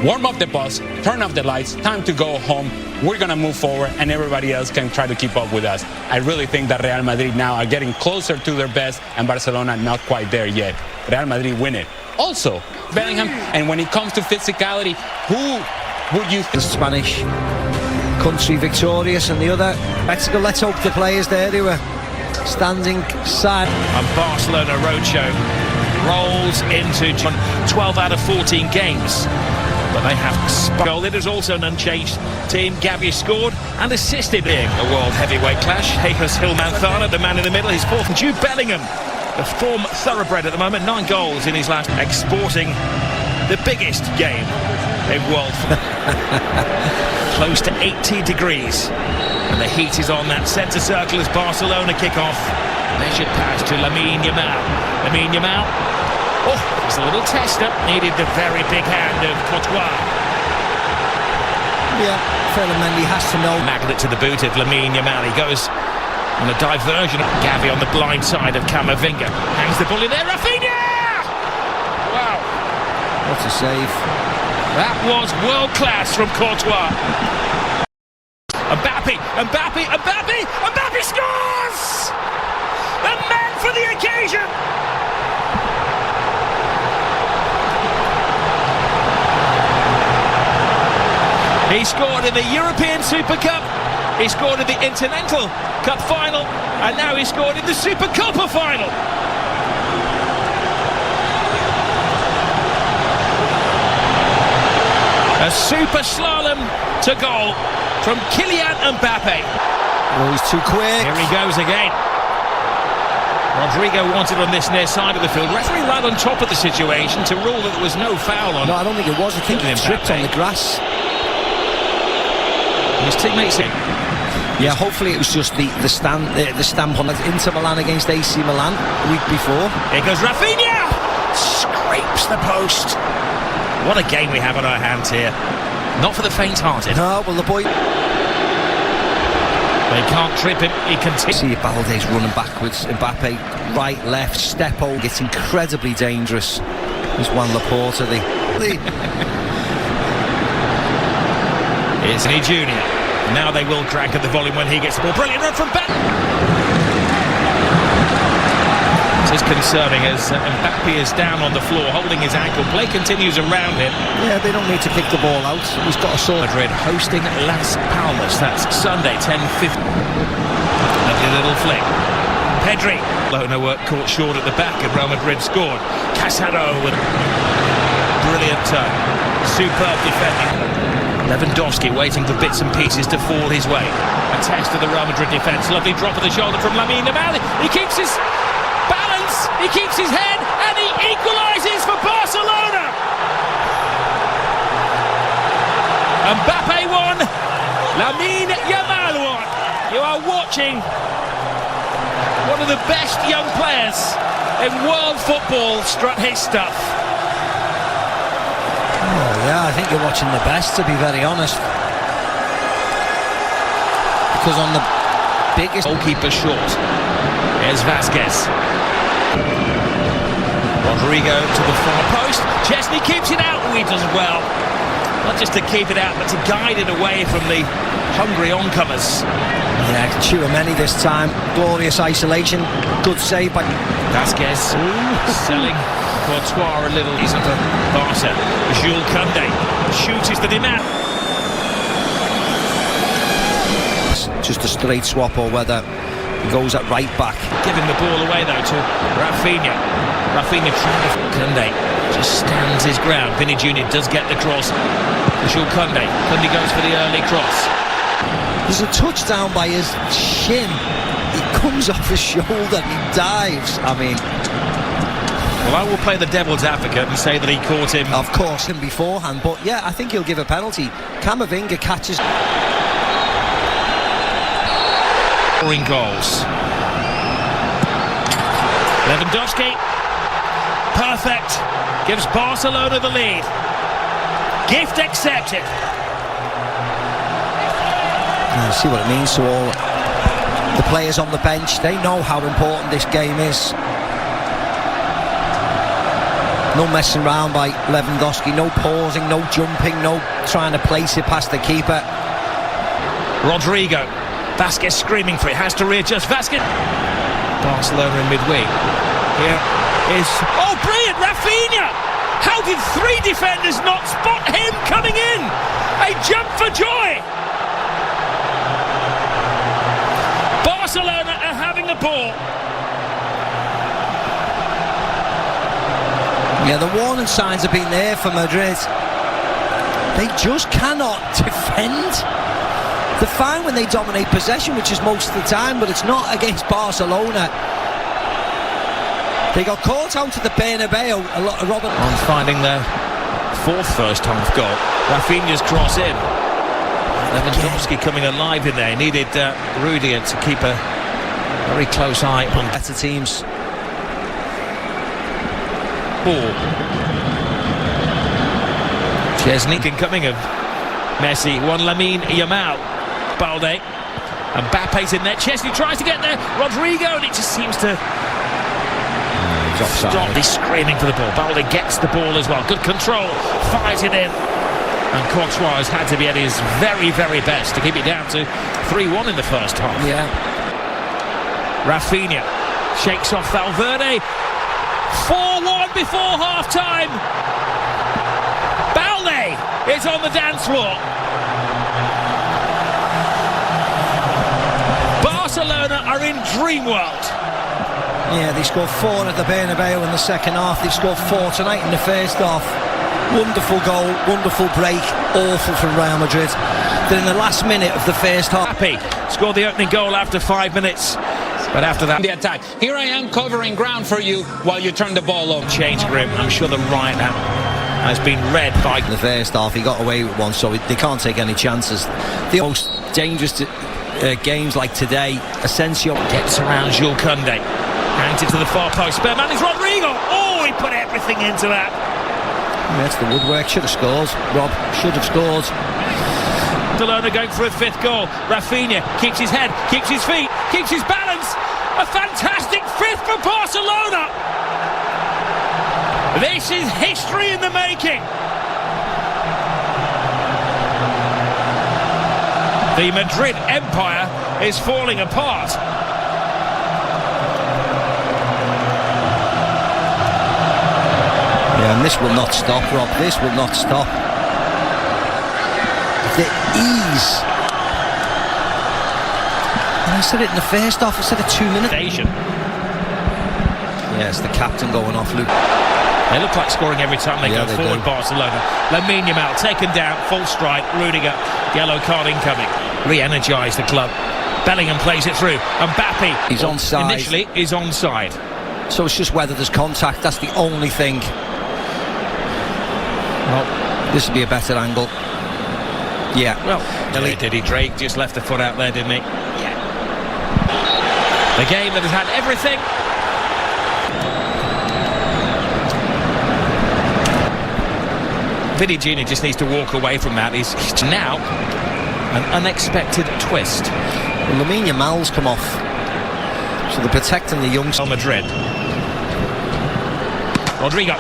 warm up the bus, turn off the lights, time to go home. We're going to move forward, and everybody else can try to keep up with us. I really think that Real Madrid now are getting closer to their best, and Barcelona not quite there yet. Real Madrid win it. Also, Bellingham, and when it comes to physicality, who would you... The Spanish country victorious, and the other Mexico. Let's hope the players there who are standing side. And Barcelona roadshow rolls into 12 out of 14 games. But they have goal. It is also an unchanged team. Gavi scored and assisted. Being a world heavyweight clash. Jesus Gil Manzana, the man in the middle, he's fourth. And Jude Bellingham, the form thoroughbred at the moment, 9 goals in his last, exporting the biggest game in world. Close to 80 degrees. And the heat is on that centre circle as Barcelona kick off. Measured pass to Lamine Yamal. Lamine Yamal. Oh, it's a little tester. Needed the very big hand of Courtois. Yeah, Mendy has to know. Magnet to the boot of Lamine Yamal. He goes on a diversion. Gavi on the blind side of Camavinga. Hangs the ball in there. Rafinha! Wow. What a save. That was world class from Courtois. Mbappe scores! The man for the occasion! He scored in the European Super Cup, he scored in the Intercontinental Cup final, and now he scored in the Super Copa final. A super slalom to goal from Kylian Mbappe. Oh, he's too quick. Here he goes again. Rodrigo wanted on this near side of the field. Referee right on top of the situation to rule that there was no foul on. No, I don't think it was. I think he tripped on the grass. His teammates in. Yeah, hopefully it was just the stamp on Inter Milan against AC Milan the week before. Here goes Rafinha! Scrapes the post. What a game we have on our hands here. Not for the faint-hearted. No, well the boy... They can't trip him, he continues. See Balde's running backwards. Mbappe, right, left, step over. It's incredibly dangerous. There's Juan Laporta, It's Anthony Jr. Now they will crank at the volume when he gets the ball. Brilliant run from back. This is concerning as Mbappe is down on the floor holding his ankle. Play continues around him. Yeah, they don't need to kick the ball out. He's got a sword. Madrid hosting Las Palmas. That's Sunday, 10:50. Lovely little flick. Pedri. Barcelona work caught short at the back and Real Madrid scored. Casado with brilliant turn. Superb defending. Lewandowski waiting for bits and pieces to fall his way. A test of the Real Madrid defence. Lovely drop of the shoulder from Lamine Yamal. He keeps his balance, he keeps his head, and he equalises for Barcelona. Mbappe won, Lamine Yamal won. You are watching one of the best young players in world football strut his stuff. Oh, yeah, I think you're watching the best, to be very honest. Because on the biggest... Goalkeeper short. Here's Vasquez. Rodrigo to the far post. Chesney keeps it out. Oh, he does well. Not just to keep it out, but to guide it away from the hungry oncomers. Yeah, Tchouaméni this time. Glorious isolation. Good save by... Vasquez selling Courtois a little. He's under Barca. Jules Koundé. Shoot is the demand. Just a straight swap, or whether he goes at right back. Giving the ball away though to Rafinha. Rafinha trying to... Koundé just stands his ground. Vinny Jr. does get the cross. Jules Koundé. Koundé goes for the early cross. There's a touchdown by his shin. He comes off his shoulder, he dives. I mean... Well, I will play the devil's advocate and say that he caught him. Of course, him beforehand, but yeah, I think he'll give a penalty. Camavinga catches... Scoring goals. Lewandowski. Perfect. Gives Barcelona the lead. Gift accepted. You see what it means to all the players on the bench. They know how important this game is. No messing around by Lewandowski, no pausing, no jumping, no trying to place it past the keeper. Rodrigo. Vasquez screaming for it, has to readjust. Vasquez. Barcelona in midweek. Here is... Oh, brilliant! Rafinha! How did 3 defenders not spot him coming in? A jump for joy! Barcelona are having the ball. Yeah, the warning signs have been there for Madrid. They just cannot defend. They're fine when they dominate possession, which is most of the time, but it's not against Barcelona. They got caught out at the Bernabeu. Robert On finding their 4th first-half goal. Rafinha's cross in. Lewandowski coming alive in there. He needed Rudiger to keep a very close eye on better teams. Ball. Chesney coming of Messi. One Lamine Yamal. Balde. And Mbappe's in there. Chesney tries to get there. Rodrigo, and it just seems to stop. He's screaming for the ball. Balde gets the ball as well. Good control. Fires it in. And Courtois has had to be at his very, very best to keep it down to 3-1 in the first half. Yeah. Rafinha shakes off Valverde. 4-1 before half-time. Balde is on the dance floor. Barcelona are in dream world. Yeah, they scored 4 at the Bernabeu in the second half. They scored 4 tonight in the first half. Wonderful goal, wonderful break, awful from Real Madrid. Then in the last minute of the first half, Happy scored the opening goal after 5 minutes. But after that, the attack. Here I am covering ground for you while you turn the ball over. Change grip. I'm sure the right has been read by in the first half. He got away with one, so they can't take any chances. The most dangerous games like today, Asensio gets around Jules Koundé, hangs it to the far post. Spare man is Rodrigo. Oh, he put everything into that. That's the woodwork. Should have scored. Rob should have scored. Barcelona going for a 5th goal. Rafinha keeps his head, keeps his feet, keeps his balance. A fantastic 5th for Barcelona. This is history in the making. The Madrid empire is falling apart. Yeah, and this will not stop, Rob. This will not stop. The ease. And I said it in the first half. I said a 2-minute. Yes, the captain going off, Luke. They look like scoring every time they go forward, do. Barcelona. Lamine Yamal taken down, full strike. Rudiger, yellow card incoming. Re-energise the club. Bellingham plays it through. And Mbappe, he's onside. Initially, is onside. So it's just whether there's contact. That's the only thing. Well, this would be a better angle. Yeah. Well, did he? Drake just left the foot out there, didn't he? Yeah. The game that has had everything. Vini Jr. just needs to walk away from that. He's now an unexpected twist. Well, Lamine Yamal's come off, so they're protecting the youngster. Madrid. Rodrigo.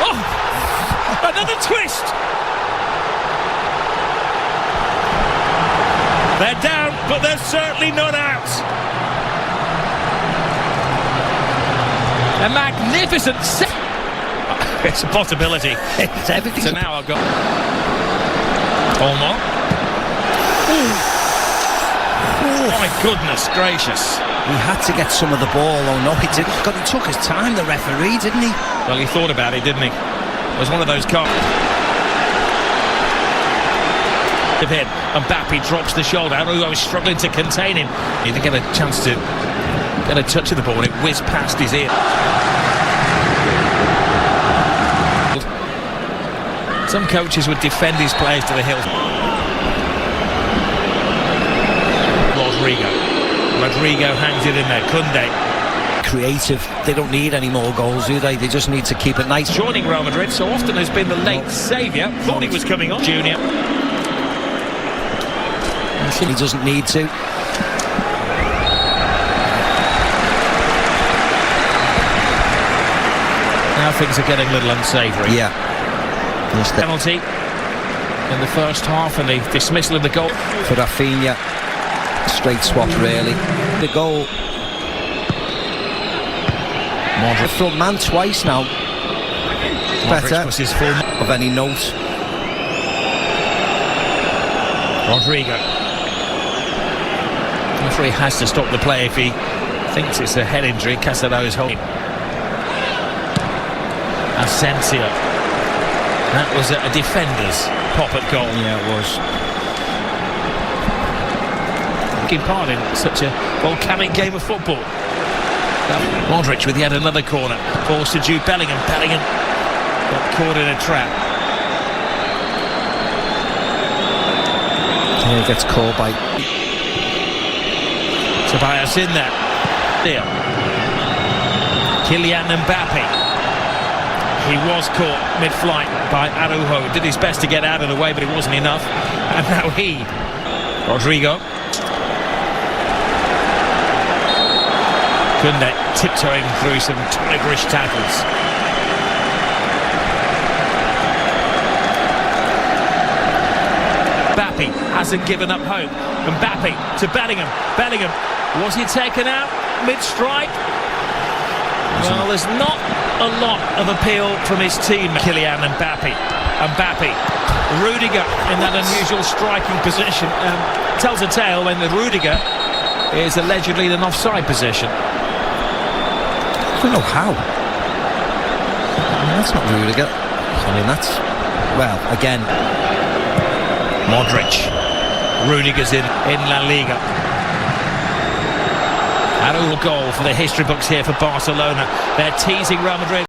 Oh, another twist. They're down, but they're certainly not out. A magnificent set. It's a possibility. It's everything. So now I've got Olmo. Oh my goodness gracious. He had to get some of the ball. Oh no, he didn't. God, he took his time, the referee, didn't he? Well, he thought about it, didn't he? It was one of those cards. Him. Mbappe drops the shoulder. I was struggling to contain him. He didn't get a chance to get a touch of the ball and it whizzed past his ear. Some coaches would defend his players to the hilt. Rodrigo hangs it in there. Koundé. Creative. They don't need any more goals, do they? They just need to keep it nice. Joining Real Madrid so often has been the late saviour. Thought he was coming on. Junior. He doesn't need to. Now things are getting a little unsavoury. Yeah. Penalty in the first half, and the dismissal of the goal. For Rafinha, straight swap really. The goal. Modric. Front man twice now. Modric Better was his full of any note. Rodrigo. The referee has to stop the play if he thinks it's a head injury. Casado is holding. Asensio. That was a defender's pop at goal. Yeah, it was. Taking part in such a volcanic game of football. Modric with yet another corner. Falls to Jude Bellingham. Bellingham got caught in a trap. Yeah, he gets caught by Tobias in there. There. Kylian Mbappe. He was caught mid-flight by Araujo. Did his best to get out of the way, but it wasn't enough. And now he. Rodrigo. Kunde tiptoeing through some tigerish tackles. Mbappe hasn't given up hope. Mbappe to Bellingham. Bellingham, was he taken out mid-strike? Well, there's not a lot of appeal from his team. Kylian Mbappe. Mbappe. Rudiger in that unusual striking position. Tells a tale when the Rudiger is allegedly in an offside position. I don't know how. I mean, that's not Rudiger. I mean, that's... Well, again... Modric. Rudiger's in La Liga. Araujo goal for the history books here for Barcelona. They're teasing Real Madrid.